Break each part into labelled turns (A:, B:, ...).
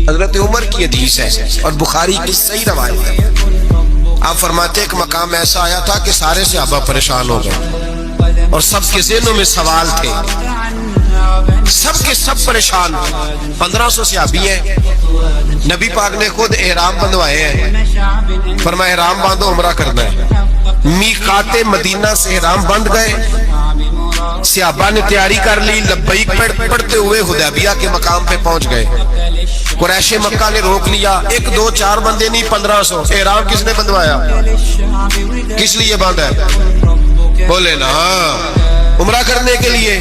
A: حضرت عمر کی حدیث ہے اور بخاری کی صحیح روایت ہے. آپ فرماتے ایک مقام ایسا آیا تھا کہ سارے صحابہ پریشان ہو گئے اور سب کے ذہنوں میں سوال تھے, سب کے سب پریشان. 1500 صحابی ہیں, نبی پاک نے خود احرام بندوائے ہیں, فرمایا احرام باندھو عمرہ کرنا ہے. میقات مدینہ سے احرام بند گئے, صحابہ نے تیاری کر لی, لبیک پڑھتے ہوئے حدیبیہ کے مقام پہ پہنچ گئے. قریش مکہ نے روک لیا, 1 2 4 بندے نہیں 1500. احرام کس نے بندوایا, کس لیے باندھا ہے؟ بولے نا عمرہ کرنے کے لیے.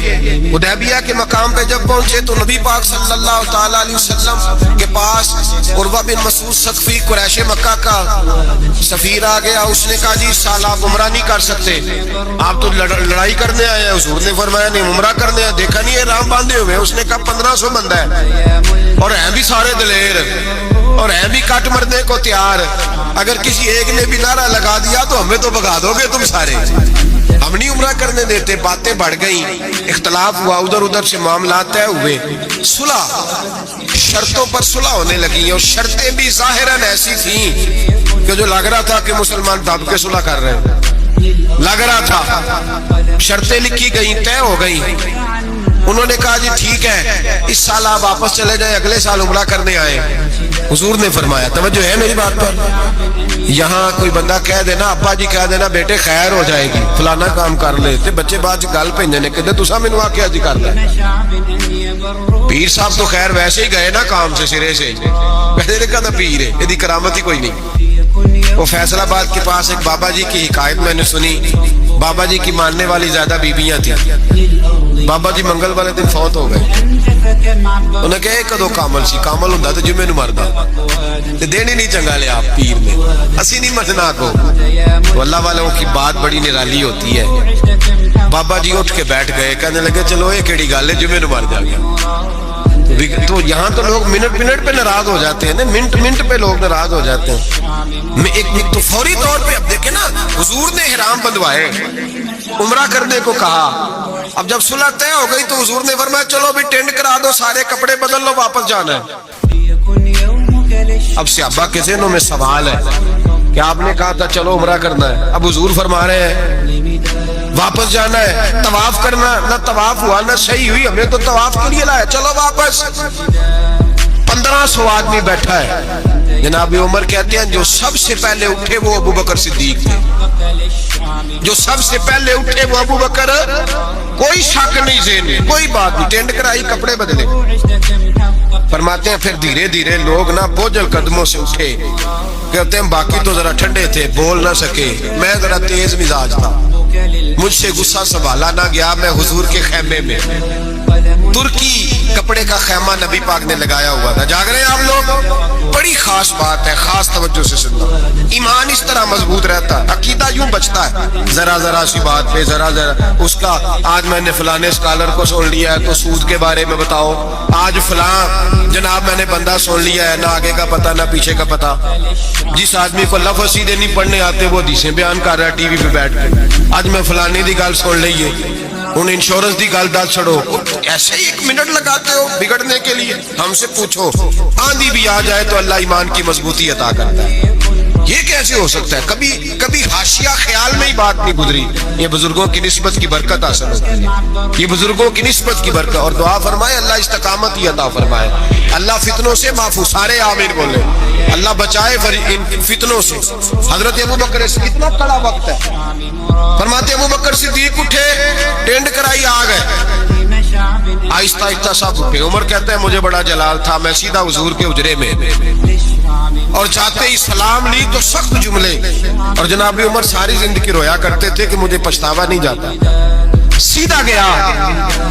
A: حدیبیہ کے مقام پہ جب پہنچے تو نبی پاک صلی اللہ تعالیٰ علیہ وسلم کے پاس عروہ بن مسعود ثقفی قریش مکہ کا سفیر آ گیا. اس نے کہا جی سال آپ عمرہ نہیں کر سکتے, آپ تو لڑائی کرنے آئے ہیں. حضور نے فرمایا نہیں عمرہ کرنے آئے, دیکھا نہیں احرام باندھے ہوئے. اس نے کہا 1500 بندہ ہے اور ہیں بھی سارے دلیر اور ہیں بھی کٹ مرنے کو تیار. اگر کسی ایک نے بھی نعرہ لگا دیا تو ہمیں تو بھگا دو گے تم سارے, ہم نہیں عمرہ کرنے دیتے. باتیں بڑھ گئیں, اختلاف ہوا, ادھر ادھر سے معاملات طے ہوئے, صلح, شرطوں پر صلح ہونے لگی. اور شرطیں بھی ظاہراً ایسی تھیں کہ جو لگ رہا تھا کہ مسلمان دب کے صلح کر رہے ہیں, لگ رہا تھا. شرطیں لکھی گئیں, طے ہو گئیں. انہوں نے کہا جی ٹھیک ہے اس سال آپ واپس چلے جائیں, اگلے سال عمرہ کرنے آئے. حضور نے فرمایا, توجہ ہے میری بات پر, یہاں کوئی بندہ کہہ دینا, ابا جی کہہ دینا بیٹے خیر ہو جائے گی, فلانا کام کر لے, تے بچے بعد گل بھیجنے کہ تسا مینوں آکھیا جی کر لے. پیر صاحب تو خیر ویسے ہی گئے نا کام سے سرے سے, پہلے نے کہا پیر ہے, یہ کرامت ہی کوئی نہیں. وہ فیصل آباد کے پاس ایک بابا جی کی حکایت میں نے سنی. بابا جی کی ماننے والی زیادہ بیویاں تھیں. بابا جی منگل والے دن فوت ہو گئے. انہوں نے کہا کدو کامل سی, کامل ہوں تو جمعے نو مردا, دین ہی نہیں چنگا لیا آپ پیر نے, اسی نہیں مرنا کو. تو اللہ والوں کی بات بڑی نرالی ہوتی ہے. بابا جی اٹھ کے بیٹھ گئے, کہنے لگے چلو یہ کیڑی گل ہے, جمعے نو مر جا گیا. تو یہاں تو لوگ منٹ منٹ پہ ناراض ہو جاتے ہیں نا, منٹ منٹ پہ لوگ ناراض ہو جاتے ہیں. ایک تو فوری طور پہ اب دیکھیں نا, حضور نے احرام بندوائے, عمرہ کرنے کو کہا. اب جب صلح طے ہو گئی تو حضور نے فرمایا چلو بھی ٹینڈ کرا دو, سارے کپڑے بدل لو, واپس جانا ہے. اب صحابہ کے ذہنوں میں سوال ہے کہ آپ نے کہا تھا چلو عمرہ کرنا ہے, اب حضور فرما رہے ہیں واپس جانا ہے, طواف کرنا, نہ طواف ہوا نہ صحیح ہوئی, ہمیں تو طواف کے لیے لایا, چلو واپس. 1500 آدمی بیٹھا ہے. جناب عمر کہتے ہیں جو سب سے پہلے اٹھے وہ ابو بکر صدیق تھے, جو سب سے پہلے اٹھے وہ ابو بکر, کوئی شک نہیں ذہن میں, کوئی بات نہیں, ٹینڈ کرائی, کپڑے بدلے. فرماتے ہیں پھر دھیرے دھیرے لوگ نا بوجھل قدموں سے اٹھے. کہتے ہیں باقی تو ذرا ٹھنڈے تھے, بول نہ سکے, میں ذرا تیز مزاج تھا, مجھ سے غصہ سنبھالا نہ گیا. میں حضور کے خیمے میں, ترکی کپڑے کا خیمہ نبی پاک نے لگایا ہوا تھا. جاگ رہے ہیں آپ لوگ, بڑی خاص بات ہے, خاص توجہ سے سننا. ایمان اس طرح مضبوط رہتا ہے, عقیدہ یوں بچتا ہے, ذرا ذرا سی بات پہ ذرا ذرا اس کا, آج میں نے فلانے اسکالر کو سن لیا ہے تو سود کے بارے میں بتاؤ, آج فلاں جناب میں نے بندہ سن لیا ہے, نہ آگے کا پتہ نہ پیچھے کا پتہ. جس آدمی کو لفظ سیدھے نہیں پڑھنے آتے وہ حدیثیں بیان کر رہا ہے ٹی وی پہ بیٹھ کے, آج میں فلانے دی گل سن لئیے, ان انشورنس دی گل دس چھڑو, ایسے ہی 1 منٹ لگاتے ہو بگڑنے کے لیے. ہم سے پوچھو, آندھی بھی آ جائے تو اللہ ایمان کی مضبوطی عطا کرتا ہے. یہ کیسے ہو سکتا ہے؟ کبھی کبھی حاشیہ خیال میں ہی بات نہیں گزری. یہ بزرگوں کی نسبت کی برکت حاصل ہوتی ہے, یہ بزرگوں کی نسبت کی برکت. اور دعا فرمائے اللہ استقامت ہی عطا فرمائے, اللہ فتنوں سے محفوظ, سارے آمین بولے, اللہ بچائے ان فتنوں سے. حضرت ابو بکر سے کتنا کڑا وقت ہے, فرماتے ابو بکر صدیق اٹھے, ٹینڈ کرائی, آ گئے, آہستہ آہستہ سب اٹھے. عمر کہتے ہیں مجھے بڑا جلال تھا, میں سیدھا حضور کے حجرے میں, اور جاتے ہی سلام لی تو سخت جملے. اور جناب عمر ساری زندگی رویا کرتے تھے کہ مجھے پچھتاوا نہیں جاتا. سیدھا گیا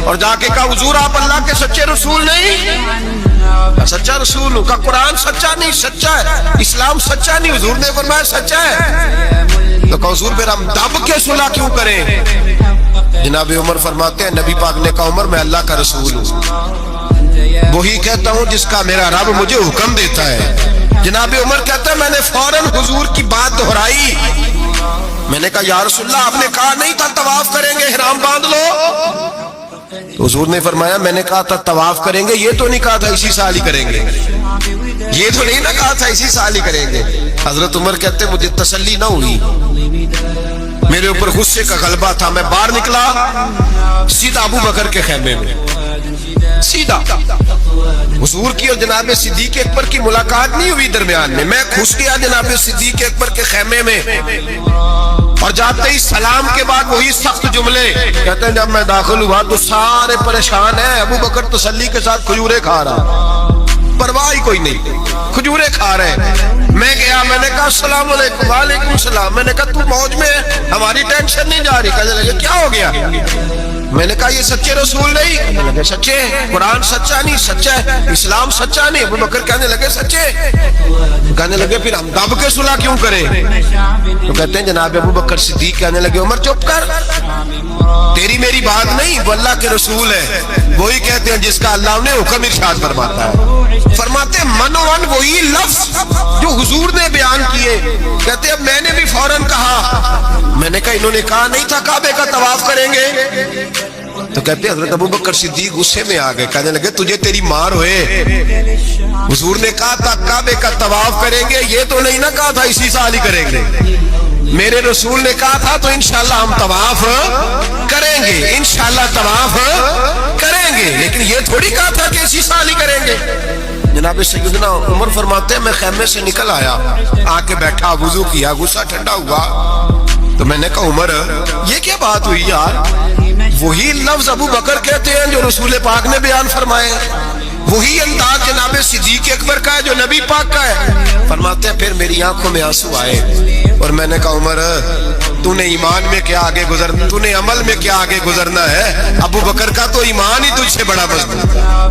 A: اور جا کے کہا حضور آپ اللہ کے سچے رسول نہیں؟ سچا رسول ہوں. کہا قرآن سچا نہیں, سچا ہے. اسلام سچا نہیں, حضور نے فرمایا سچا ہے. تو کہا حضور پھر ہم دب کے صلح کیوں کریں؟ جناب عمر فرماتے ہیں نبی پاک نے کہا عمر میں اللہ کا رسول ہوں, وہی کہتا ہوں جس کا میرا رب مجھے حکم دیتا ہے. جناب عمر کہتا ہے میں نے فوراً حضور کی بات دہرائی. میں نے کہا یا رسول اللہ آپ نے کہا نہیں تھا طواف کریں گے, احرام باندھ لو. تو حضور نے فرمایا میں نے کہا تھا طواف کریں گے، یہ تو نہیں کہا تھا اسی سال ہی کریں گے، یہ تو نہیں نہ کہا تھا اسی سال ہی کریں گے۔ حضرت عمر کہتے مجھے تسلی نہ ہوئی، میرے اوپر غصے کا غلبہ تھا، میں باہر نکلا سیدھا ابو بکر کے خیمے میں، سیدھا حضور کی اور جناب صدیق اکبر کی ملاقات نہیں ہوئی درمیان میں، میں گھس گیا جناب صدیق اکبر کے خیمے میں، اور جاتے ہی سلام کے بعد وہی سخت جملے کہتے ہیں۔ جب میں داخل ہوا تو سارے پریشان ہیں، ابو بکر تسلی کے ساتھ کھجورے کھا رہا، پرواہ ہی کوئی نہیں، کھجورے کھا رہے ہیں۔ میں گیا، میں نے کہا السلام علیکم۔ وعلیکم السلام۔ میں نے کہا تو موج میں ہے، ہماری ٹینشن نہیں جا رہی۔ کہنے لگے کیا ہو گیا؟ میں نے کہا یہ سچے رسول نہیں؟ کہنے لگے سچے، قرآن سچا نہیں، سچا ہے، اسلام سچا نہیں۔ ابو بکر کہنے لگے سچے۔ کہنے لگے پھر ہم دب کے صلح کیوں کریں؟ تو کہتے ہیں جناب ابو بکر صدیق کہنے لگے عمر چپ کر، تیری میری بات نہیں، وہ اللہ کے رسول ہے، وہی کہتے ہیں جس کا اللہ نے حکم ارشاد فرماتا ہے۔ فرماتے منوان وہی لفظ جو حضور نے بیان کیے، کہتے اب میں نے بھی فوراً کہا، میں نے کہا انہوں نے کہا نہیں تھا کعبے کا طواف کریں گے؟ تو کہتے حضرت ابو بکر صدیق غصے میں آ گئے، کہنے لگے تجھے تیری مار ہوئے، حضور نے کہا تھا کعبے کا طواف کریں گے، یہ تو نہیں نہ کہا تھا اسی سال ہی کریں گے، میرے رسول نے کہا تھا تو انشاءاللہ ہم طواف کریں گے، انشاءاللہ طواف کریں گے، لیکن یہ تھوڑی کہا تھا کہ اسی سال ہی کریں گے۔ جناب سیدنا عمر فرماتے ہیں میں خیمے سے نکل آیا، آ کے بیٹھا، وضو کیا، غصہ ٹھنڈا ہوا، تو میں نے کہا عمر یہ کیا بات ہوئی یار؟ وہی لفظ ابو بکر کہتے ہیں جو رسول پاک نے بیان فرمائے، وہی انداز جناب صدیق اکبر کا ہے جو نبی پاک کا ہے۔ فرماتے ہیں پھر میری آنکھوں میں آنسو آئے، اور میں نے کہا عمر تو نے ایمان میں کیا آگے گزرنا، تو نے عمل میں کیا آگے گزرنا ہے، ابو بکر کا تو ایمان ہی تجھ سے بڑا مضبوط ہے۔